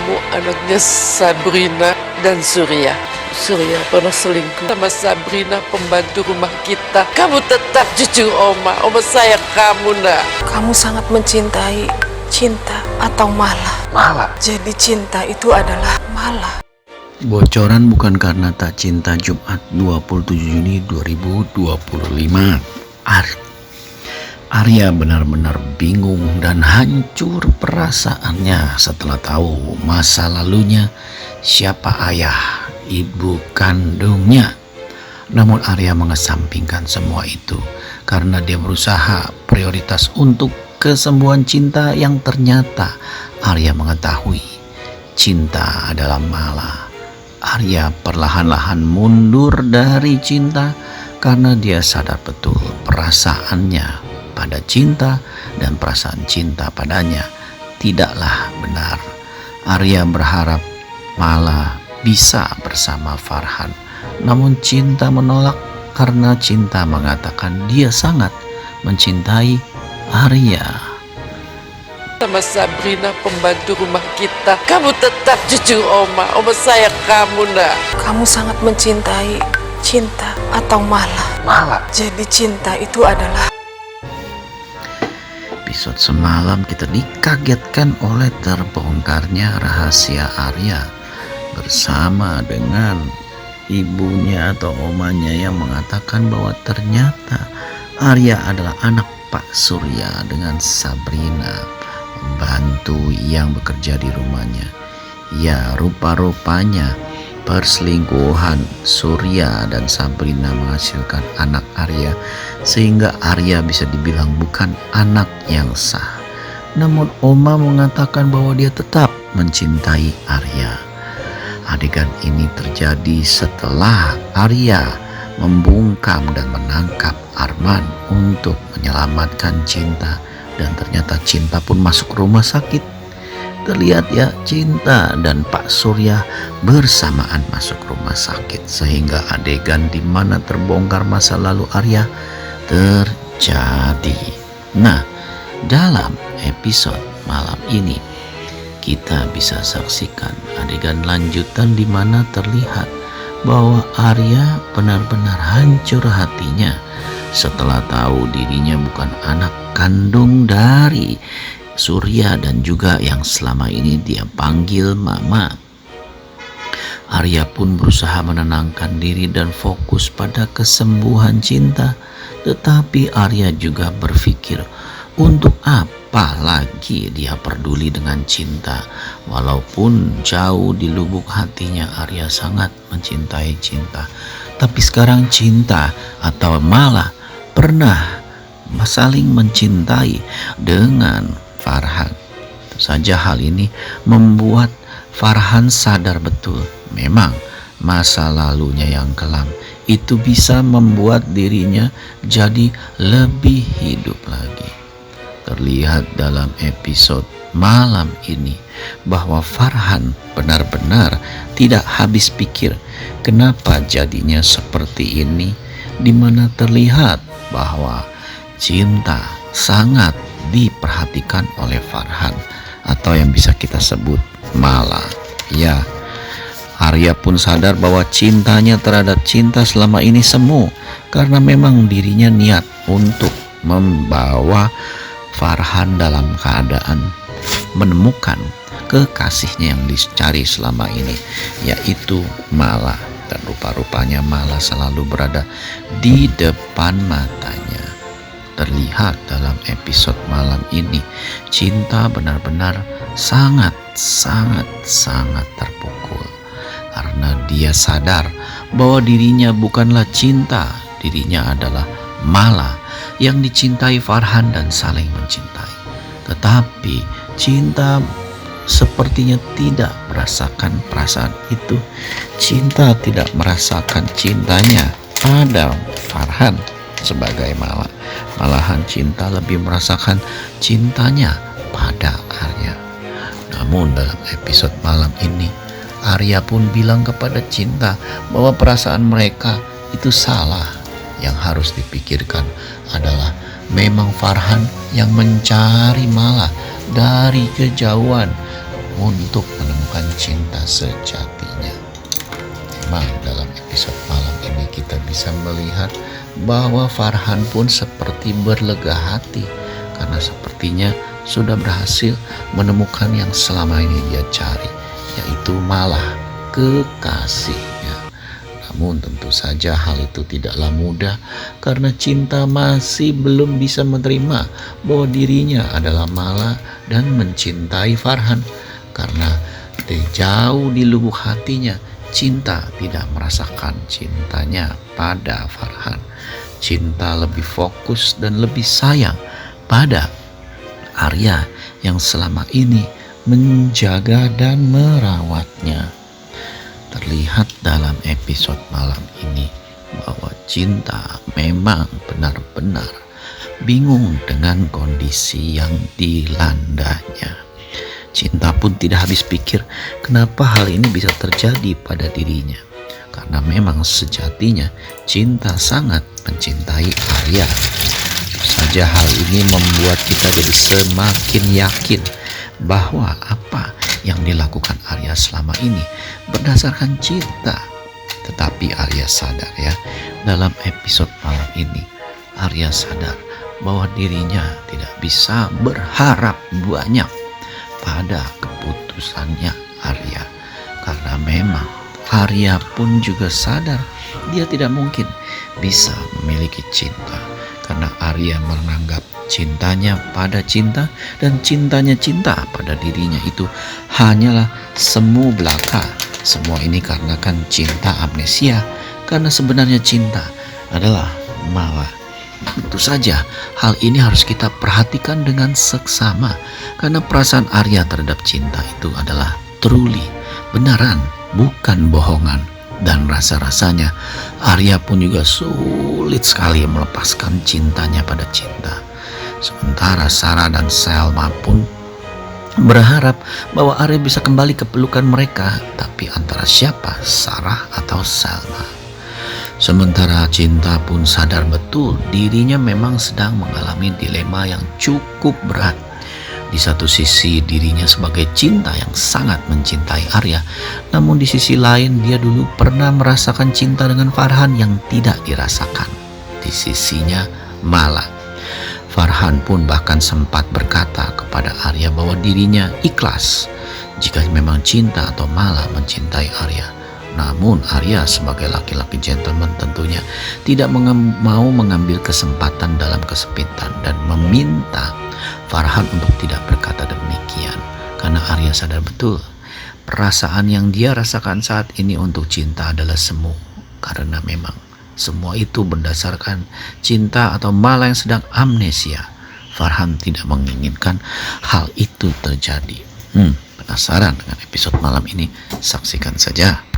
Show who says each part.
Speaker 1: kamu anaknya Sabrina dan Surya. Surya pernah selingkuh sama Sabrina, pembantu rumah kita. Kamu tetap cucu Oma. Oma sayang kamu, nak.
Speaker 2: Kamu sangat mencintai cinta atau malah?
Speaker 3: Malah.
Speaker 2: Jadi cinta itu adalah malah.
Speaker 3: Bocoran bukan karena tak cinta. Jumat 27 Juni 2025. Arya benar-benar bingung dan hancur perasaannya setelah tahu masa lalunya, siapa ayah ibu kandungnya. Namun Arya mengesampingkan semua itu karena dia berusaha prioritas untuk kesembuhan cinta yang ternyata Arya mengetahui cinta adalah malah. Arya perlahan-lahan mundur dari cinta karena dia sadar betul perasaannya pada cinta dan perasaan cinta padanya tidaklah benar. Arya berharap malah bisa bersama Farhan, namun cinta menolak karena cinta mengatakan dia sangat mencintai Arya.
Speaker 1: Sama Sabrina, pembantu rumah kita. Kamu tetap cucu Oma. Oma sayang kamu, nak.
Speaker 2: Kamu sangat mencintai cinta atau malah?
Speaker 3: Malah.
Speaker 2: Jadi cinta itu adalah.
Speaker 3: Episode semalam kita dikagetkan oleh terbongkarnya rahasia Arya bersama dengan ibunya atau omanya yang mengatakan bahwa ternyata Arya adalah anak Pak Surya dengan Sabrina, pembantu yang bekerja di rumahnya. Ya, rupa-rupanya perselingkuhan Surya dan Sabrina menghasilkan anak Arya, sehingga Arya bisa dibilang bukan anak yang sah. Namun Oma mengatakan bahwa dia tetap mencintai Arya. Adegan ini terjadi setelah Arya membungkam dan menangkap Arman untuk menyelamatkan Cinta, dan ternyata Cinta pun masuk rumah sakit. Terlihat ya, Cinta dan Pak Surya bersamaan masuk rumah sakit, sehingga adegan di mana terbongkar masa lalu Arya terjadi. Nah, dalam episode malam ini kita bisa saksikan adegan lanjutan di mana terlihat bahwa Arya benar-benar hancur hatinya setelah tahu dirinya bukan anak kandung dari Surya dan juga yang selama ini dia panggil mama. Arya pun berusaha menenangkan diri dan fokus pada kesembuhan Cinta. Tetapi Arya juga berpikir, untuk apa lagi dia peduli dengan Cinta? Walaupun jauh di lubuk hatinya Arya sangat mencintai Cinta. Tapi sekarang Cinta atau malah pernah saling mencintai dengan Farhan. Tentu saja hal ini membuat Farhan sadar betul memang masa lalunya yang kelam itu bisa membuat dirinya jadi lebih hidup lagi. Terlihat dalam episode malam ini bahwa Farhan benar-benar tidak habis pikir kenapa jadinya seperti ini, di mana terlihat bahwa Cinta sangat diperhatikan oleh Farhan atau yang bisa kita sebut malah. Ya, Arya pun sadar bahwa cintanya terhadap Cinta selama ini semu karena memang dirinya niat untuk membawa Farhan dalam keadaan menemukan kekasihnya yang dicari selama ini, yaitu malah. Dan rupa-rupanya malah selalu berada di depan matanya. Terlihat dalam episode malam ini, Cinta benar-benar sangat terpukul karena dia sadar bahwa dirinya bukanlah Cinta, dirinya adalah malah yang dicintai Farhan dan saling mencintai. Tetapi Cinta sepertinya tidak merasakan perasaan itu. Cinta tidak merasakan cintanya pada Farhan sebagai malah. Malahan Cinta lebih merasakan cintanya pada Arya. Namun dalam episode malam ini, Arya pun bilang kepada Cinta bahwa perasaan mereka itu salah. Yang harus dipikirkan adalah memang Farhan yang mencari malah dari kejauhan untuk menemukan cinta sejatinya. Memang dalam episode malam ini kita bisa melihat bahwa Farhan pun seperti berlega hati karena sepertinya sudah berhasil menemukan yang selama ini dia cari, yaitu malah kekasihnya. Namun tentu saja hal itu tidaklah mudah karena cinta masih belum bisa menerima bahwa dirinya adalah Mala dan mencintai Farhan. Karena jauh di lubuk hatinya, cinta tidak merasakan cintanya pada Farhan. Cinta lebih fokus dan lebih sayang pada Arya yang selama ini menjaga dan merawatnya. Terlihat dalam episode malam ini bahwa cinta memang benar-benar bingung dengan kondisi yang dilandanya. Cinta pun tidak habis pikir kenapa hal ini bisa terjadi pada dirinya. Karena memang sejatinya cinta sangat mencintai Arya. Tentu saja hal ini membuat kita jadi semakin yakin bahwa apa yang dilakukan Arya selama ini berdasarkan cinta. Tetapi Arya sadar ya, dalam episode malam ini Arya sadar bahwa dirinya tidak bisa berharap banyak pada keputusannya Arya. Karena memang Arya pun juga sadar dia tidak mungkin bisa memiliki cinta. Karena Arya menganggap cintanya pada cinta dan cintanya cinta pada dirinya itu hanyalah semu belaka. Semua ini karena kan cinta amnesia. Karena sebenarnya cinta adalah Mala. Tentu saja hal ini harus kita perhatikan dengan seksama karena perasaan Arya terhadap cinta itu adalah truly, benaran, bukan bohongan. Dan rasa-rasanya Arya pun juga sulit sekali melepaskan cintanya pada cinta. Sementara Sarah dan Selma pun berharap bahwa Arya bisa kembali ke pelukan mereka. Tapi antara siapa, Sarah atau Selma? Sementara Cinta pun sadar betul dirinya memang sedang mengalami dilema yang cukup berat. Di satu sisi dirinya sebagai Cinta yang sangat mencintai Arya, namun di sisi lain dia dulu pernah merasakan cinta dengan Farhan yang tidak dirasakan di sisinya Mala. Farhan pun bahkan sempat berkata kepada Arya bahwa dirinya ikhlas jika memang Cinta atau Mala mencintai Arya. Namun Arya sebagai laki-laki gentleman tentunya tidak mau mengambil kesempatan dalam kesempitan dan meminta Farhan untuk tidak berkata demikian. Karena Arya sadar betul perasaan yang dia rasakan saat ini untuk Cinta adalah semu. Karena memang semua itu berdasarkan cinta atau Mala yang sedang amnesia. Farhan tidak menginginkan hal itu terjadi. Penasaran dengan episode malam ini? Saksikan saja.